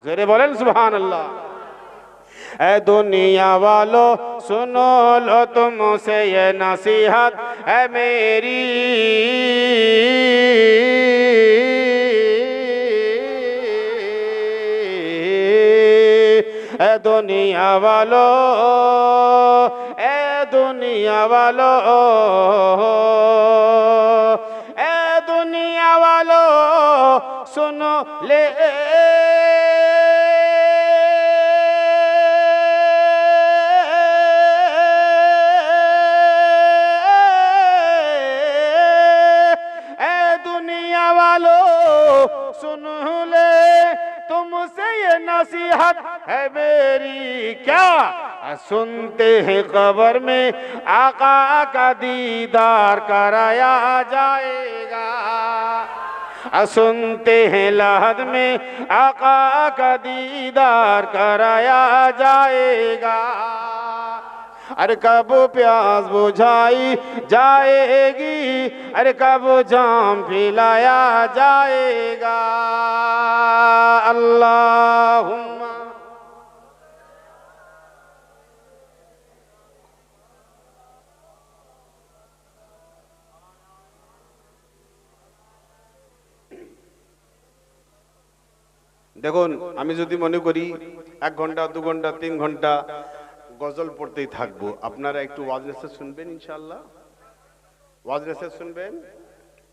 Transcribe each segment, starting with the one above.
জোরে বলেন সুবহানাল্লাহ। ऐ दुनिया वालों सुनो लो तुमसे ये नसीहत है मेरी, ऐ दुनिया वालों, ऐ दुनिया वालों, ऐ दुनिया वालों सुनो ले सुन ले तुमसे ये नसीहत है मेरी। क्या सुनते हैं कब्र में आका का दीदार कराया जाएगा, सुनते हैं लहद में आका का दीदार कराया जाएगा। अरे कब प्यास बुझाई जाएगी, अरे कब जाम पिलाया जाएगा। अल्लाहुम्मा দেখুন, আমি যদি মনে করি 1 ঘন্টা 2 ঘন্টা 3 ঘন্টা গজল পড়তেই থাকবো, আপনারা একটু ওয়াজ নসিহত শুনবেন ইনশাআল্লাহ। ওয়াজ নসিহত শুনবেন।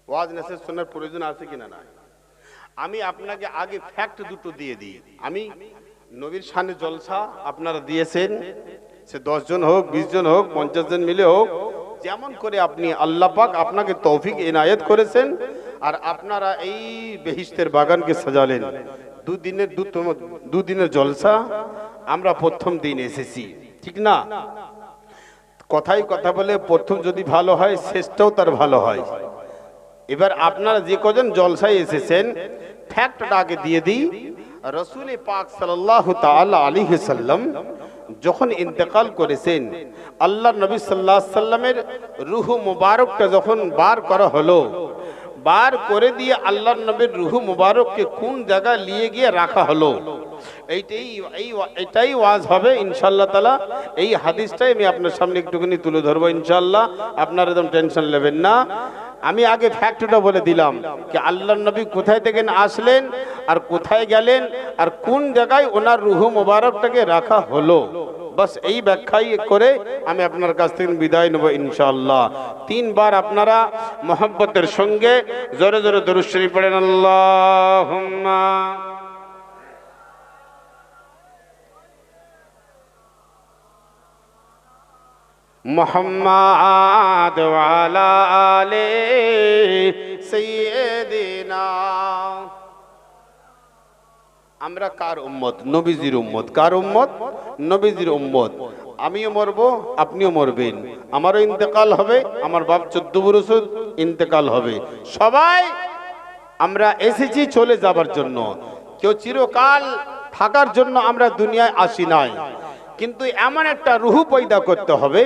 ওয়াজ নসিহত শোনার প্রয়োজন আছে কিনা না? আমি আপনাকে আগে ফ্যাক্ট দুটো দিয়ে দিই। আমি নবীর শানে জলসা আপনারা দিয়েছেন, সে 10 জন হোক 20 জন হোক 50 জন মিলে হোক, যেমন করে আপনি আল্লাহ পাক আপনাকে তৌফিক ইনায়েত করেছেন আর আপনারা এই বেহেশতের বাগানকে সাজালেন। 2 দিনের জলসা আমরা প্রথম দিন এসেছি, ঠিক না? কথাই কথা বলে প্রথম যদি ভালো হয় শেষটাও তার ভালো হয়। এবার আপনারা যে কজন জলসায় এসেছেন ফ্যাক্টটা আগে দিয়ে দিই। রাসূল পাক সাল্লাল্লাহু তাআলা আলাইহি সাল্লাম যখন ইন্তেকাল করেছেন, আল্লাহর নবী সাল্লাল্লাহু আলাইহি সাল্লামের রূহ মুবারকটা যখন বার করা হলো, বার করে দিয়ে আল্লাহর নবীর রূহ মুবারককে কোন জায়গায় নিয়ে গিয়ে রাখা হলো, এইটাই ওয়াজ হবে ইনশাআল্লাহ তাআলা। এই হাদিসটাই আমি আপনার সামনে একটুখানি তুলে ধরবো ইনশাআল্লাহ, আপনারা একদম টেনশন নেবেন না। আমি আগে ফ্যাক্টটা বলে দিলাম যে আল্লাহর নবী কোথায় থেকে আসলেন আর কোথায় গেলেন আর কোন জায়গায় ওনার রূহ মুবারকটাকে রাখা হলো, বাস এই ব্যাখ্যাই করে আমি আপনার কাছ থেকে বিদায় নেব ইনশাআল্লাহ। 3 বার আপনারা মোহাব্বতের সঙ্গে জোরে জোরে দরুদ শরীফ পড়েন। আল্লাহুম্মা মুহাম্মাদ ওয়া আলা আলি সাইয়্যিদিনা। আমরা কার উম্মত? নবীজির উম্মত। কার উম্মত? নবীজির উম্মত। আমিও মরবো, আপনিও মরবেন, আমারও ইন্তেকাল হবে, আমার বাপ 14 বছর ইন্তেকাল হবে। সবাই আমরা এসেছি চলে যাবার জন্য, কেউ চিরকাল থাকার জন্য আমরা দুনিয়ায় আসি নাই। কিন্তু এমন একটা রূহ পয়দা করতে হবে,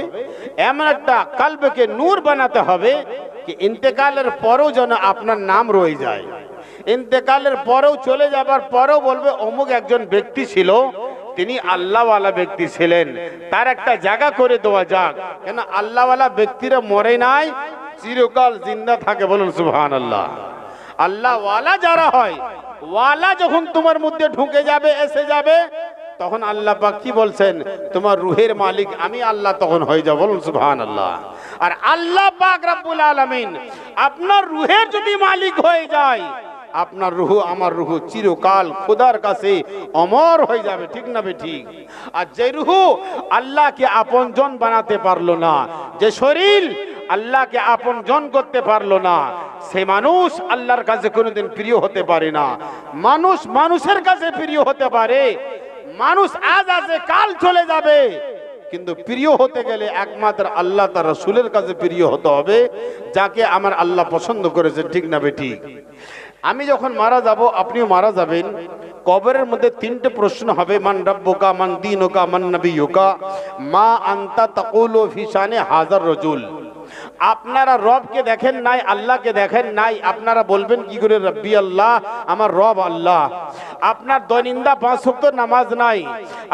এমন একটা কলবকে নূর বানাতে হবে কি ইন্তেকালের পরেও যেন আপনার নাম রয়ে যায়। ইন্তেকালের পরেও চলে যাবার পরেও বলবে অমুক একজন ব্যক্তি ছিল, তিনি আল্লাহওয়ালা ব্যক্তি ছিলেন, তার একটা জায়গা করে দেওয়া যাক। কেন আল্লাহওয়ালা ব্যক্তিরা মরে নাই, চিরকাল জিন্দা থাকে। বলুন সুবহানাল্লাহ। আল্লাহওয়ালা যারা হয়, ওয়ালা যখন তোমার মধ্যে ঢুকে যাবে, এসে যাবে, তখন আল্লাহ পাক কি বলছেন? তোমার রুহের মালিক আমি আল্লাহ তখন হয়ে যাব। বলুন সুবহানাল্লাহ। আর আল্লাহ পাক রব্বুল আলামিন আপনার রুহের যদি মালিক হয়ে যায়, আপনার রুহ আমার রুহ চিরকাল খোদার কাছে অমর হয়ে যাবে, ঠিক না বে ঠিক? আর যে রুহ আল্লাহকে আপনজন বানাতে পারলো না, যে শরীর আল্লাহকে আপনজন করতে পারলো না, সে মানুষ আল্লাহর কাছে কোনোদিন প্রিয় হতে পারে না। মানুষ মানুষের কাছে প্রিয় হতে পারে, মানুষ আজ আছে কাল চলে যাবে, কিন্তু প্রিয় হতে গেলে একমাত্র আল্লাহ তার রাসূলের কাছে প্রিয় হতে হবে, যাকে আমার আল্লাহ পছন্দ করেছে, ঠিক না বে ঠিক? আমি যখন মারা যাব, আপনিও মারা যাবেন, কবরের মধ্যে 3টে প্রশ্ন হবে। মান রাব্বুকা, মান দীনুকা, মান নবিয়ুকা, মা আনতা তাকুলু ফি শানে হাযার রাজুল। আপনারা রবকে দেখেন নাই, আল্লাহকে দেখেন নাই, আপনারা বলবেন কি করে রব্বি আল্লাহ, আমার রব আল্লাহ? আপনার দৈনিন্দা 5 ওয়াক্ত নামাজ নাই,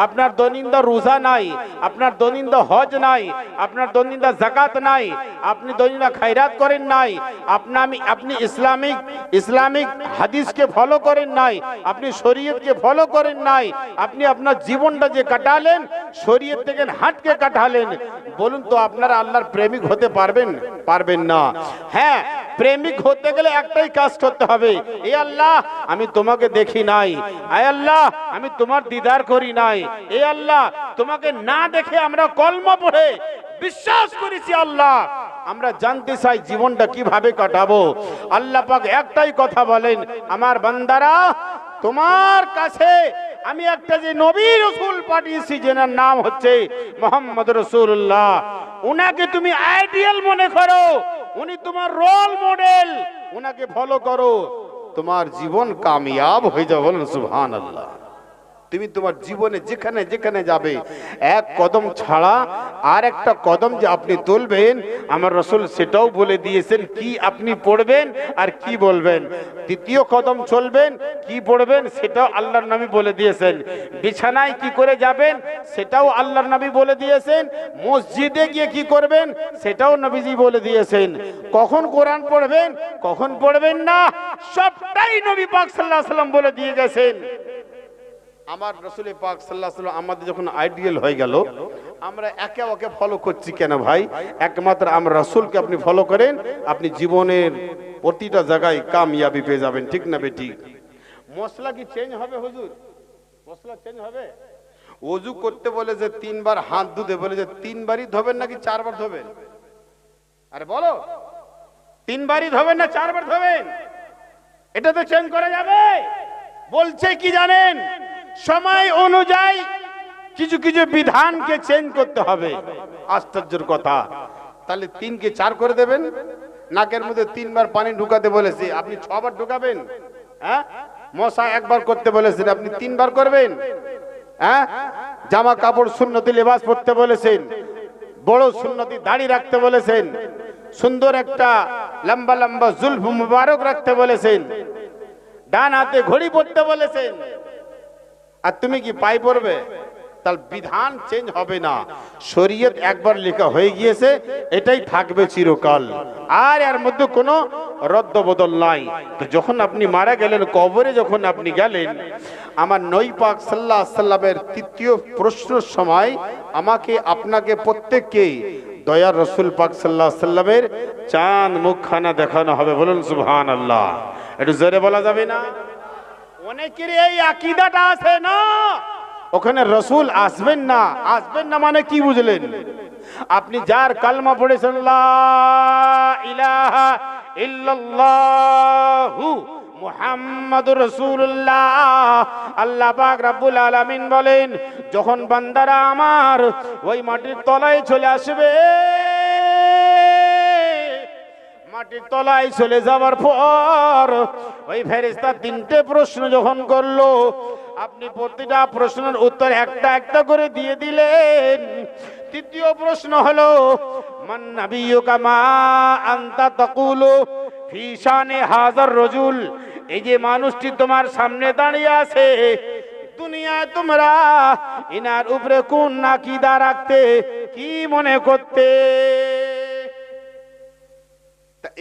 আপনার দৈনিন্দা রোজা নাই, আপনার দৈনিন্দা হজ নাই, আপনার দৈনিন্দা যাকাত নাই, আপনি দৈনিন্দা খায়রাত করেন নাই, আপনি ইসলামিক হাদিসকে ফলো করেন নাই, আপনি শরীয়তকে ফলো করেন নাই, আপনি আপনার জীবনটা যে কাটালেন শরীয়ত থেকে হাটকে কাটালেন, বলুন তো আপনারা আল্লাহর প্রেমিক হতে পারবেন? পারবেন না। হ্যাঁ, প্রেমিক হতে গেলে একটাই কাজ করতে হবে, এ আল্লাহ আমি তোমাকে দেখি নাই, আয় আল্লাহ আমি তোমার দিদার করি নাই, এ আল্লাহ তোমাকে না দেখে আমরা কলমা পড়ে বিশ্বাস করেছি আল্লাহ, আমরা জানতে চাই জীবনটা কিভাবে কাটাবো। আল্লাহ পাক একটাই কথা বলেন, আমার বান্দারা তোমার কাছে আমি একটা যে নবী রাসূল পাঠিয়েছি যেনার নাম হচ্ছে মুহাম্মদ রাসূলুল্লাহ, উনাকে তুমি আইডিয়াল মনে করো, উনি তোমার রোল মডেল, উনাকে ফলো করো, তোমার জীবন কামিয়াব হয়ে যাবে। বলুন সুবহানাল্লাহ। তুমি তোমার জীবনে যেখানে যেখানে যাবে এক কদম ছাড়া আর একটা কদম যে আপনি তুলবেন, আমার রাসূল সেটাও বলে দিয়েছেন কি আপনি পড়বেন আর কি বলবেন। দ্বিতীয় কদম চলবেন, কি পড়বেন সেটাও আল্লাহর নবী বলে দিয়েছেন। বিছানায় কি করে যাবেন সেটাও আল্লাহর নবী বলে দিয়েছেন। মসজিদে গিয়ে কি করবেন সেটাও নবীজি বলে দিয়েছেন। কখন কোরআন পড়বেন কখন পড়বেন না সবটাই নবী পাক সাল্লাল্লাহু আলাইহি ওয়াসাল্লাম বলে দিয়ে গেছেন। আমার রাসূল পাক সাল্লাল্লাহু আলাইহি ওয়াসাল্লাম আমাদের যখন আইডিয়াল হয়ে গেল, আমরা একে ওকে ফলো করছি কেন ভাই? একমাত্র আমরা রাসূলকে আপনি ফলো করেন, আপনি জীবনের প্রতিটা জায়গায় কামিয়াবি পেয়ে যাবেন, ঠিক না বেটি? মশলা কি চেঞ্জ হবে হুজুর? মশলা চেঞ্জ হবে? ওযু করতে বলে যে 3 বার হাত ধুতে বলে যে 3 বারই ধোবেন নাকি 4 বার ধোবেন? আরে বলো, 3 বারই ধোবেন না 4 বার ধোবেন? এটা তো চেঞ্জ করা যাবে। বলছে কি জানেন, সময় অনুযায়ী কিছু কিছু বিধানকে চেঞ্জ করতে হবে। আশ্চর্যের কথা, তাহলে 3 কে 4 করে দেবেন? নাকের মধ্যে 3 বার পানি ঢুকাতে বলেছি, আপনি 6 বার ঢুকাবেন? হ্যাঁ, মশা 1 বার করতে বলেছেন, আপনি 3 বার করবেন? হ্যাঁ, জামা কাপড় সুন্নতি লেবাস পরতে বলেছেন, বড় সুন্নতি দাড়ি রাখতে বলেছেন, সুন্দর একটা লম্বা লম্বা জুলফ মুবারক রাখতে বলেছেন, ডান হাতে ঘড়ি পরতে বলেছেন, আর তুমি কি পাই পড়বে? তার বিধান চেঞ্জ হবে না। শরীয়ত একবার লেখা হয়ে গিয়েছে, এটাই থাকবে চিরকাল, আর এর মধ্যে কোনো রদ্দ বদল নাই। তো যখন আপনি মারা গেলেন, কবরে যখন আপনি গেলেন, আমার নবী পাক সাল্লাল্লাহু আলাইহি ওয়াসাল্লামের তৃতীয় প্রশ্নের সময় আমাকে আপনাকে প্রত্যেককে দয়ার রাসূল পাক সাল্লাল্লাহু আলাইহি ওয়াসাল্লামের চাঁদ মুখখানা দেখানো হবে। বলুন সুবহানাল্লাহ। একটু জোরে বলা যাবে না? অনেকের এই আকীদাটা আছে না, ওখানে রাসূল আসবেন না। আসবেন না মানে কি বুঝলেন? আপনি যার কালমা পড়েছেন লা ইলাহা ইল্লাল্লাহু মুহাম্মাদুর রাসূলুল্লাহ, আল্লাহ পাক রব্বুল আলামিন বলেন, যখন বান্দারা আমার ওই মাটির তলায় চলে আসবে, মাটির তলায় চলে যাওয়ার পর ওই ফেরেশতা 3টে প্রশ্ন যখন করলো, আপনি প্রতিটা প্রশ্নের উত্তর একটা একটা করে দিয়ে দিলেন। তৃতীয় প্রশ্ন হলো মান নাবিয়ুকা মা আনতা তাকুলু ফি শানে হাযার রাজুল, এই যে মানুষটি তোমার সামনে দাঁড়িয়ে আছে, দুনিয়ায় তোমরা ইনার উপরে কোন আকীদা রাখতে, কি মনে করতে?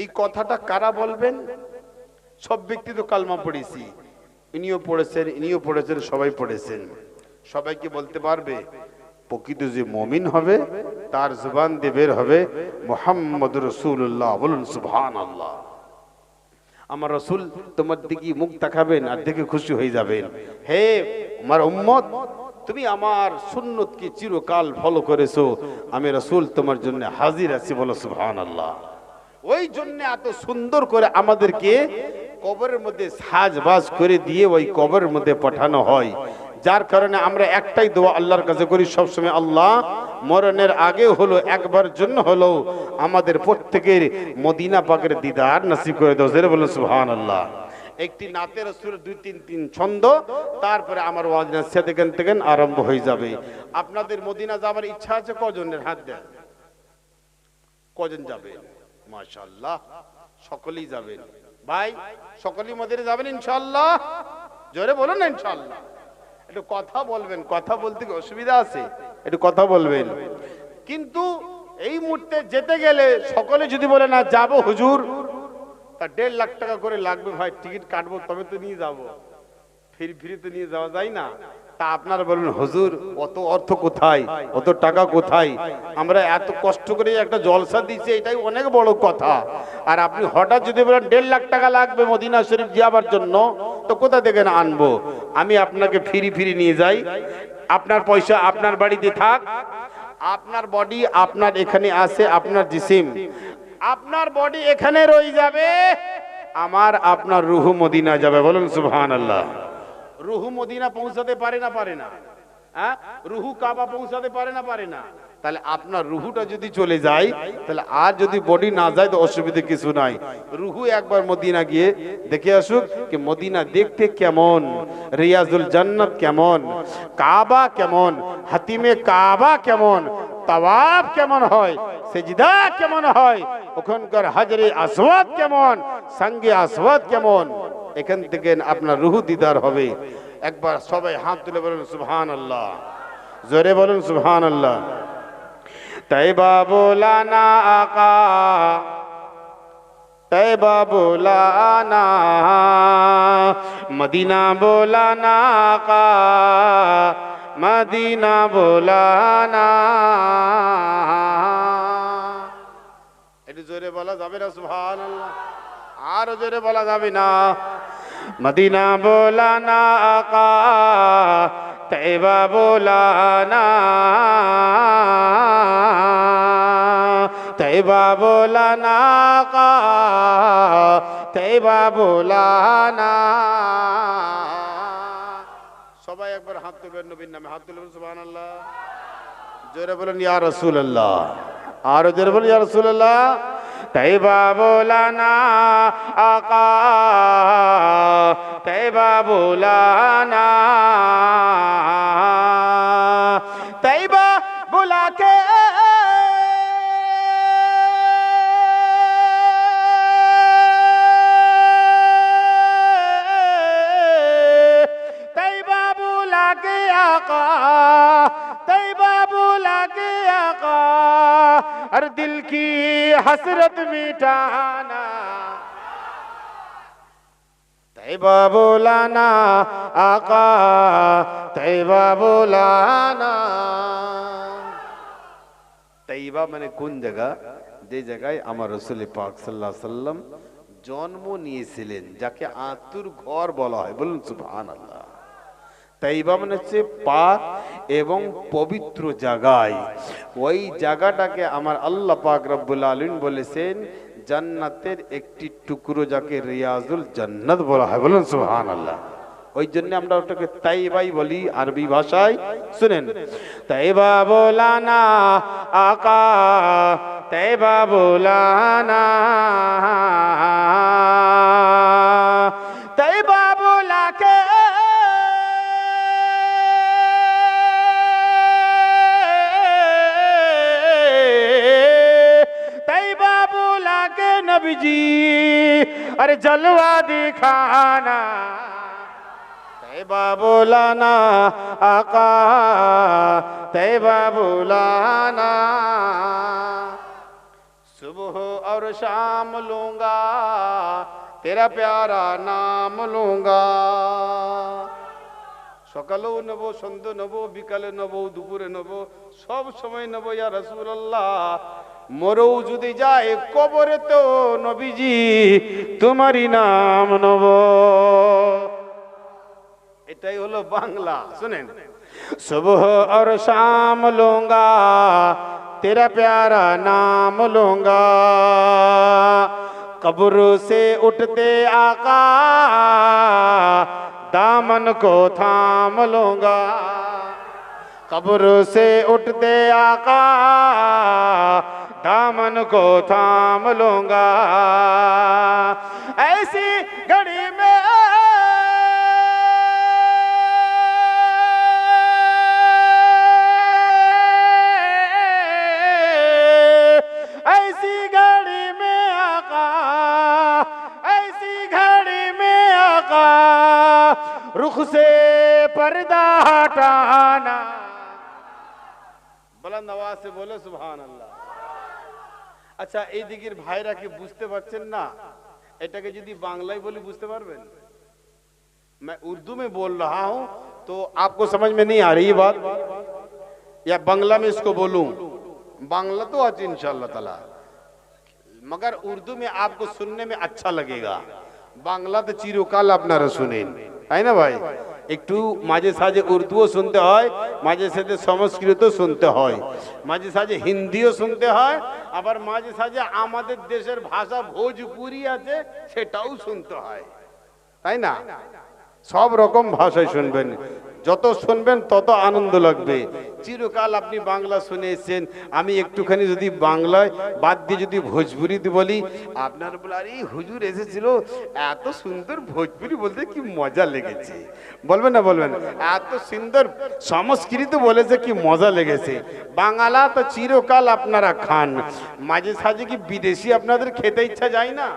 এই কথাটা কারা বলবেন? সব ব্যক্তি তো কালমা পড়েছি, ইনিও পড়েছেন, ইনিও পড়েছেন, সবাই পড়েছেন। সবাই কি বলতে পারবে? প্রকৃত যে মুমিন হবে তার জবান দিয়ে বের হবে মুহাম্মদুর রাসূলুল্লাহ। বলুন সুবহানাল্লাহ। আমার রাসূল তোমার দিকে মুখ তাকাবেন আর দেখে খুশি হয়ে যাবেন, হে আমার উম্মত, তুমি আমার সুন্নতকে চিরকাল ফলো করেছো, আমি রাসূল তোমার জন্য হাজির আছি। বলো সুবহানাল্লাহ। ওই জন্য এত সুন্দর করে আমাদেরকে কবরের মধ্যে সাজবাজ করে দিয়ে ওই কবরের মধ্যে পাঠানো হয়, যার কারণে আমরা একটাই দোয়া আল্লাহর কাছে করি সবসময়, আল্লাহ মরণের আগে হলো একবার জন্য হলো আমাদের প্রত্যেকের মদিনা পাকের দিদার নসিব করে দাও। জোরে বলুন সুবহানাল্লাহ। একটি নাতে রাসূলের 2-3 ছন্দ, তারপরে আমার ওয়াজ নসিহত এখান থেকে আরম্ভ হয়ে যাবে। আপনাদের মদিনা যাওয়ার ইচ্ছা আছে কজনের? হাত দেন। কজন যাবে? মাশাআল্লাহ, সকলেই যাবেন ভাই, সকলেই মদিনা যাবেন ইনশাআল্লাহ। জোরে বলুন না ইনশাআল্লাহ। একটু কথা বলবেন, কথা বলতে কি অসুবিধা আছে? একটু কথা বলবেন। কিন্তু এই মুহূর্তে যেতে গেলে সকলে যদি বলে না যাবো হুজুর, তা 1.5 লাখ টাকা করে লাগবে ভাই, টিকিট কাটবো তবে তো নিয়ে যাব, ফ্রি তো নিয়ে যাওয়া যায় না। তা আপনারা বলবেন হুজুর অত অর্থ কোথায়, অত টাকা কোথায়, আমরা এত কষ্ট করে একটা জলসা দিচ্ছি, এটাই অনেক বড় কথা। আর আপনি হঠাৎ যদি বলেন 1.5 লাখ টাকা লাগবে মদিনা শরীফ যাওয়ার জন্য, তো কোথা থেকে না আনবো? আমি আপনাকে ফ্রি নিয়ে যাই, আপনার পয়সা আপনার বাড়িতে থাক, আপনার বডি আপনার এখানে আছে, আপনার জিসিম আপনার বডি এখানে রয়ে যাবে, আমার আপনার রুহু মদিনা যাবে। বলুন সুবহানাল্লাহ। রুহু মদিনা পৌঁছাতে পারে না পারে না? হ্যাঁ, রুহু কাবা পৌঁছাতে পারে না পারে না? তাহলে আপনার রুহুটা যদি চলে যায়, তাহলে আর যদি বডি না যায় তো অসুবিধা কিছু নাই। রুহু একবার মদিনা গিয়ে দেখে আসুক কি মদিনা দেখতে কেমন, রিয়াজুল জান্নাত কেমন, কাবা কেমন, হাতিমে কাবা কেমন, তাওয়াফ কেমন হয়, সেজদা কেমন হয়, ওখানকার হাজরে আসওয়াদ কেমন, সঙ্গে আসওয়াদ কেমন, এখান থেকে আপনার রুহু দিদার হবে। একবার সবাই হাত তুলে বলুন সুবহানাল্লাহ, জোরে বলুন সুবহানাল্লাহ। তৈবা বোলানা আকা, তৈবা বোলানা, মদিনা বোলানা আকা, মদিনা বোলানা। একটু জোরে বলা যাবে না সুবহানাল্লাহ? আর জোরে বলা যাবে না? মদিনা বোলানা আকা, তৈবা বোলানা, তৈবা বোলানা আকা, তৈবা বোলানা। সবাই একবার হাত তুলবেন, নবীর নামে হাত তুলবেন সুবহানাল্লাহ। জোরে বলুন ইয়া রাসূলুল্লাহ, আর জোরে বলুন ইয়া রাসূলুল্লাহ। তৈবা বোলানা আকা, তৈবা বোলানা, তৈবা বুলা के तैबा बुला के आका, तैबा बुला के आका, हर दिल की हसरत मिटाना, तैबा बुलाना आका, तैबा बुलाना। तैबा মানে কোন জায়গা? যে জায়গায় আমার রাসূল পাক সাল্লাল্লাহু আলাইহি সাল্লাম জন্ম নিয়েছিলেন, যাকে আতুর ঘর বলা হয়। বলুন সুবহানাল্লাহ। তৈবা মানে হচ্ছে পাক এবং পবিত্র জায়গায়, ওই জায়গাটাকে আমার আল্লাহ পাক রব্বুল আলামিন বলেছেন জান্নাতের একটি টুকরো, যাকে রিয়াজুল জান্নাত বলা হয়। বলুন সুবহানাল্লাহ। ওই জন্য আমরা ওটাকে তাইবাই বলি আরবি ভাষায়। শুনেন, তাইবা বোলানা আকা, তাইবা বোলানা, তাইবা বোলাকে তাইবা বোলাকে নবীজি अरे जलवा दिखाना, तैबा बुलाना आका, तैबा बुलाना। सुबह और शाम लूंगा तेरा प्यारा नाम लूंगा, সকালেও নেব, সন্ধ্যে নেব, বিকালে নেব, দুপুরে নেব, সব সময় নেব ইয়া রাসূলুল্লাহ। মরেও যদি যায় কবরে তো নবীজি তোমারই নাম নেব। এটাই হলো বাংলা। শুনেন, সুবহ और शाम लूंगा तेरा प्यारा नाम लूंगा, कब्र से उठते आका दामन को थाम लूंगा, कब्र से उठते आका दामन को थाम लूंगा। ऐसी घड़ी में ऐसी घड़ी में हटाना। बुलंद आवाज से बोलो सुभान अल्लाह। আচ্ছা এই দিকের ভাইরা কি বুঝতে পারছেন না? এটাকে যদি বাংলায় বলি বুঝতে পারবেন? मैं उर्दू में बोल रहा हूं तो आपको समझ में नहीं आ रही बात, या बांग्ला में इसको बोलूं? बांग्ला तो आज इंशाअल्लाह ताला, मगर उर्दू में आपको सुनने में अच्छा लगेगा। बांग्ला तो চিরকাল আপনারা শুনেন, তাই না ভাই? একটু মাঝে সাঝে উর্দুও শুনতে হয়, মাঝে সাঝে সংস্কৃতও শুনতে হয়, মাঝে সাঝে হিন্দিও শুনতে হয়, আবার মাঝে সাঝে আমাদের দেশের ভাষা ভোজপুরি আছে সেটাও শুনতে হয়, তাই না? সব রকম ভাষায় শুনবেন, যত শুনবেন তত আনন্দ লাগবে। চিরকাল আপনি বাংলা শুনে এসেছেন, আমি একটুখানি যদি বাংলায় বাদ দিয়ে যদি ভোজপুরিতে বলি, আপনার বলে আরে হুজুর এসেছিল এত সুন্দর ভোজপুরি বলতে কি মজা লেগেছে, বলবেন না বলবেন? এত সুন্দর সংস্কৃত বলেছে কি মজা লেগেছে। বাংলা তো চিরকাল আপনারা খান, মাঝে সাঝে কি বিদেশি আপনাদের খেতে ইচ্ছা যায় না?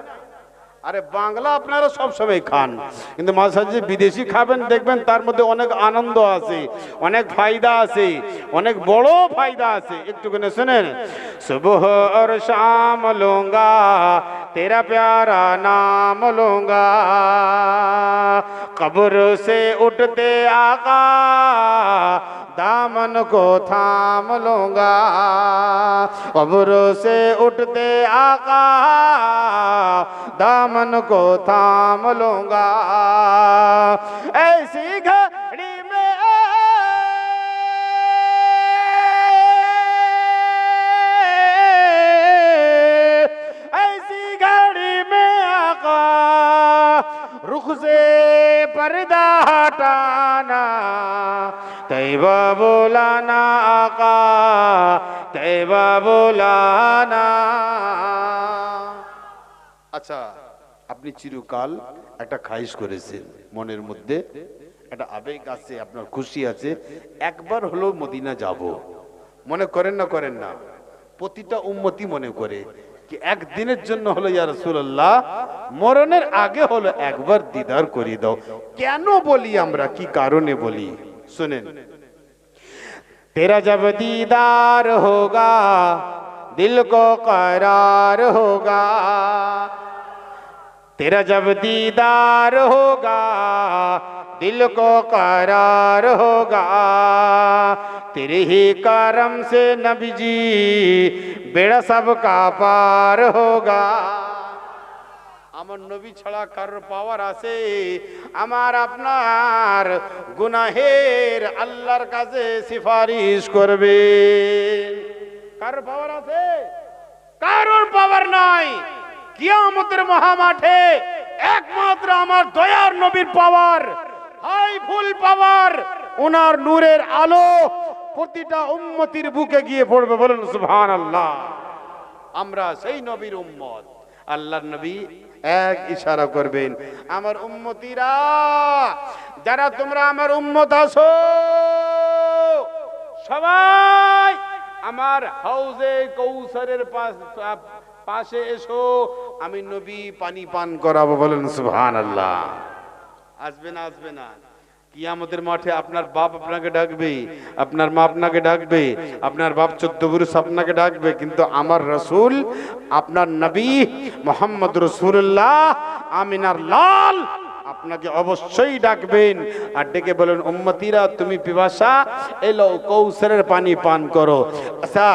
আরে বাংলা আপনারা সব সময় খান, কিন্তু মাঝে সাঝে বিদেশি খাবেন, দেখবেন তার মধ্যে অনেক আনন্দ আছে, অনেক ফায়দা আছে, অনেক বড় ফায়দা আছে। একটুখানি শুনেন। সুবহ और शाम लूंगा तेरा प्यारा नाम लूंगा, कब्र से उठते आका दामन को थाम लूंगा, कब्र से उठते आका दामन को थाम लूंगा। ऐसी घड़ी में ऐसी घड़ी में आका रुख से पर्दा हटाना, तैबा बुलाना आका, तैबा बुलाना। আচ্ছা আপনি চিরকাল একটা খাইশ করেছেন, মনের মধ্যে একটা আবেগ আছে, আপনার খুশি আছে, একবার হলো মদিনা যাব, মনে করেন না? করেন না? প্রতিটা উম্মতি মনে করে কি একদিনের জন্য হলো ইয়া রাসূলুল্লাহ, মরণের আগে হলো একবার দিদার করে দাও। কেন বলি আমরা, কি কারণে বলি শুনেন। তেরা জব दीदार होगा दिल को करार होगा, तेरा जब दीदार होगा दिल को करार होगा, तेरे ही करम से नबी जी बेड़ा सबका पार होगा। আমার নবী ছাড়া কারোর পাওয়ার আছে? আমার আপনার গুনাহের আল্লাহর কাছে সিফারিশ করবে। কারোর পাওয়ার আছে? কারোর পাওয়ার নাই। কিয়ামতের মহামাঠে একমাত্র আমার দয়ার নবীর পাওয়ার, হাই ফুল পাওয়ার, ওনার নূরের আলো প্রতিটা উম্মতির বুকে গিয়ে পড়বে। বলুন সুবহানাল্লাহ। আমরা সেই নবীর উম্মত। আল্লাহর নবী এক ইশারা করবেন, আমার উম্মতিরা যারা তোমরা আমার উম্মত আছো সবাই আমার হাউজে কৌসারের পাশে এসো, আমি নবী পানি পান করাবো। বলেন সুবহানাল্লাহ। আসবে না? আসবে না? কিয়ামতের মাঠে আপনার বাপ আপনাকে ডাকবে, আপনার মা আপনাকে ডাকবে, আপনার বাপ 14 পুরুষ আপনাকে ডাকবে, কিন্তু আমার রাসূল, আপনার নবী মুহাম্মদ রাসূলুল্লাহ আমিনার লাল আপনাকে অবশ্যই ডাকবেন, আর ডেকে বলেন উম্মতিরা তুমি পিপাসা এলো কৌসারের পানি পান করো। আচ্ছা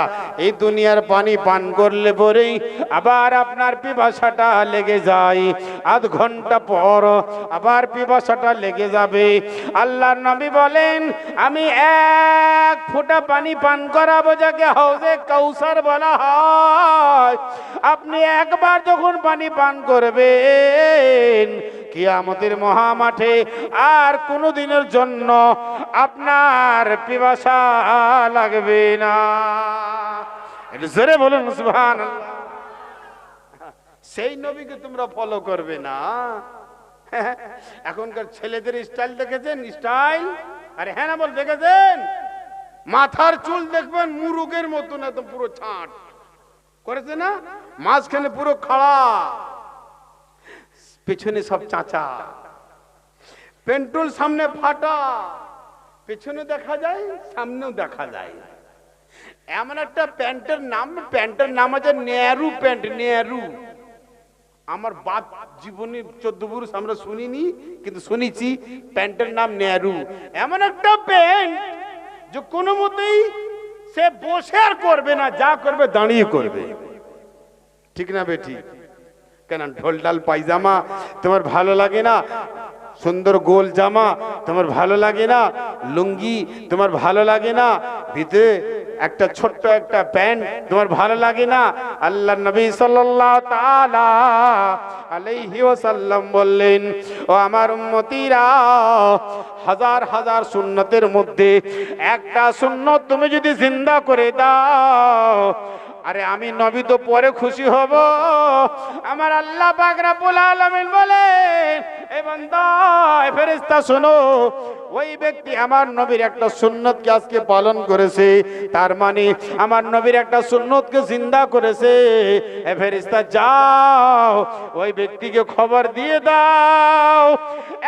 এই দুনিয়ার পানি পান করলে পরেই আবার আপনার পিপাসাটা লেগে যায়, আধ ঘন্টা পর আবার পিপাসাটা লেগে যাবে। আল্লাহর নবী বলেন আমি এক ফোঁটা পানি পান করাবো, যাকে হাউজে কৌসার বলা হয়। আপনি একবার যখন পানি পান করবেন কিয়ামতের মহামাঠে আর কোনো দিনের জন্য আপনার পিপাসা লাগবে না। এটা জোরে বলুন সুবহানাল্লাহ। সেই নবীকে তোমরা ফলো করবে না? এখনকার ছেলেদের স্টাইল দেখেছেন? স্টাইল, আরে হ্যাঁ না বল, দেখেছেন? মাথার চুল দেখবেন মুরুগের মতন, এত পুরো ছাঁট করেছে না, মাঝখানে পুরো খাড়া, পেছনে সব চাচা, পেন্টুল সামনে ফাটা, পেছনে দেখা যায়, সামনেও দেখা যায়। এমন একটা প্যান্টের নাম আছে নেহরু প্যান্ট, নেহরু। আমার বাপ জীবনে 14 বছর আমরা শুনিনি, কিন্তু শুনেছি প্যান্টের নাম নেহরু। এমন একটা প্যান্ট যে কোনো মতেই সে বসে আর করবে না, যা করবে দাঁড়িয়ে করবে। ঠিক না বেটি? কেন ঢোলঢাল পায়জামা তোমার ভালো লাগে না? সুন্দর গোল জামা তোমার ভালো লাগে না? লুঙ্গি তোমার ভালো লাগে না? ভিতরে একটা ছোট্ট একটা প্যান্ট তোমার ভালো লাগে না? আল্লাহ নবী সাল্লাল্লাহু তাআলা আলাইহি ওয়াসাল্লাম বললেন, ও আমার উম্মতিরা, হাজার হাজার সুন্নতের মধ্যে একটা সুন্নত তুমি যদি জিন্দা করে দাও, আরে আমি নবী তো পরে খুশি হব। আমার আল্লাহ পাক রব্বুল আলামিন বলেন, এ বান্দা, এ ফেরেশতা শোনো, ওই ব্যক্তি আমার নবীর একটা সুন্নতকে আজকে পালন করেছে, তার মানে আমার নবীর একটা সুন্নতকে জিন্দা করেছে। এ ফেরেশতা যাও, ওই ব্যক্তিকে খবর দিয়ে দাও,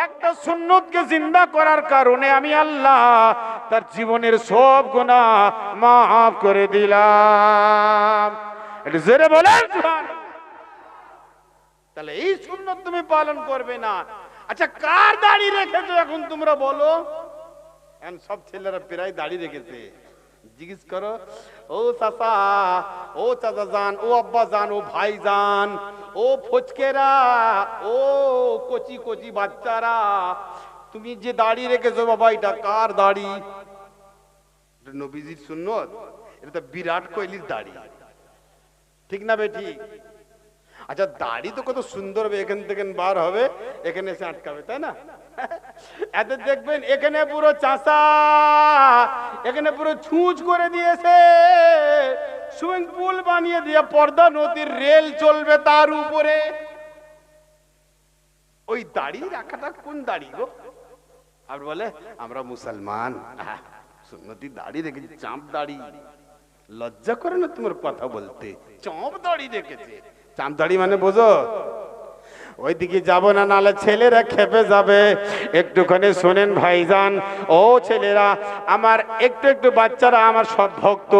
একটা সুন্নতকে জিন্দা করার কারণে আমি আল্লাহ তার জীবনের সব গুনাহ মাফ করে দিলাম। এটা জোরে বলেন সুবহানাল্লাহ। তাহলে এই সুন্নত তুমি পালন করবে না। আচ্ছা, কার দাড়ি রেখেছো এখন তোমরা বলো? এখন সব ছেলেরা প্রায় দাড়ি রেখেছে। জিজ্ঞেস করো, ও চাচা, ও চাচা জান, ও আব্বা জান, ও ভাই জান, ও ফচকেরা, ও কচি কচি বাচ্চারা, তুমি যে দাড়ি রেখেছো বাবা, এটা কার দাড়ি? নবীজির সুন্নত। এটা তো বিরাট কোহলির দাড়ি। ঠিক না বেটি? আচ্ছা, দাড়ি তো কত সুন্দর হবে, এখান থেকে বার হবে, এখানে এসে আটকাবে, তাই না? এত দেখবেন এখানে পুরো চাষা, এখানে পুরো ছুঁচ করে দিয়েছে, সুইমিং পুল বানিয়ে দিয়ে পর্দা নদীর রেল চলবে তার উপরে। ওই দাড়ি রাখাটা কোন দাড়ি গো? আর বলে আমরা মুসলমান, সুন্নতি দাড়ি রেখেছি, চাঁপ দাড়ি। লজ্জা করে না তোমার কথা বলতে? চাঁপ দাড়ি রেখেছে। চাঁপ দাড়ি মানে বোঝো? ওইদিকে যাব না, নালে ছেলেরা খেপে যাবে। একটুখানি শোনেন ভাইজান, ও ছেলেরা আমার, একটু একটু বাচ্চারা আমার সব ভক্ত,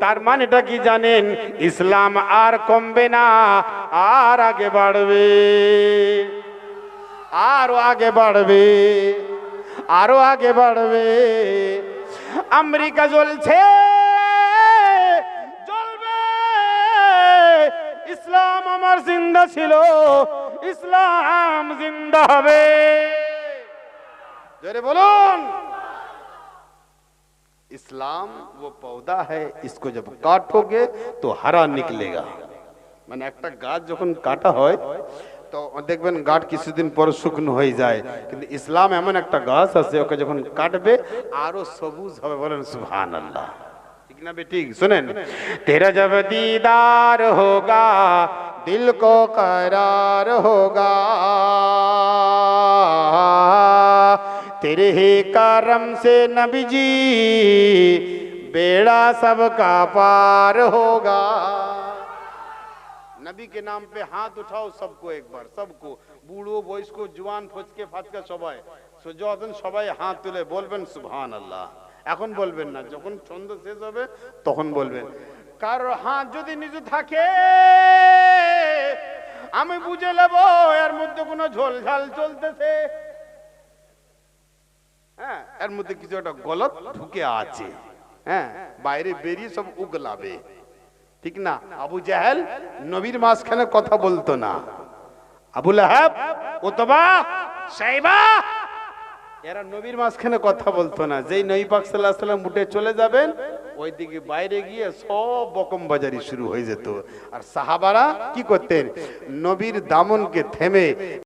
তার মানেটা কি জানেন? ইসলাম আর কমবে না, আর আগে বাড়বে, আরো আগে বাড়বে, আরো আগে বাড়বে। আমেরিকা জ্বলছে, জ্বলবে। ইসলাম আমার জিন্দা ছিল, ইসলাম জিন্দা হবে। জোরে বলুন। इस्लाम वो पौधा है, इसको जब काटोगे तो हरा निकलेगा। মানে একটা গাছ যখন কাটা হয় তো দেখবেন গাছ কিছুদিন পর শুকনো হয়ে যায়, কিন্তু ইসলাম এমন একটা গাছ আছে, ওকে যখন কাটবে আরো সবুজ হবে। বলেন সুবহানাল্লাহ। ঠিক না বেটি? শুনেন, তেরা জব दीदार होगा दिल को करार होगा, तेरे ही करम से नबी जी बेड़ा सबका पार होगा। नबी के नाम पे हाथ उठाओ सबको, एक बार सबको, বুড়ো বয়স্ক জওয়ান ফচকে ফাচকা সবাই, যখন সবাই হাত তুলে বলবেন সুবহানাল্লাহ। এখন বলবেন না, যখন ছন্দ শেষ হবে তখন বলবেন। কারোর হাত যদি নিচে থাকে আমি বুঝে নেব এর মধ্যে কোনো ঝোলঝাল চলতেছে, হ্যাঁ, এর মধ্যে কিছু একটা গলত ঢুকে আছে, হ্যাঁ, বাইরে বেরিয়ে সব উগলাবে। ঠিক না? আবু জাহেল নবীর মাঝখানে কথা বলতো না, আবু লাহাব, উতবা, সাইবা, এরা নবীর মাঝখানে কথা বলতো না। যেই নবী পাক সাল্লাল্লাহু আলাইহি ওয়াসাল্লাম উঠে চলে যাবেন, ওইদিকে বাইরে গিয়ে সব বকম বাজারি শুরু হয়ে যেত। আর সাহাবারা কি করতেন? নবীর দামনকে থেমে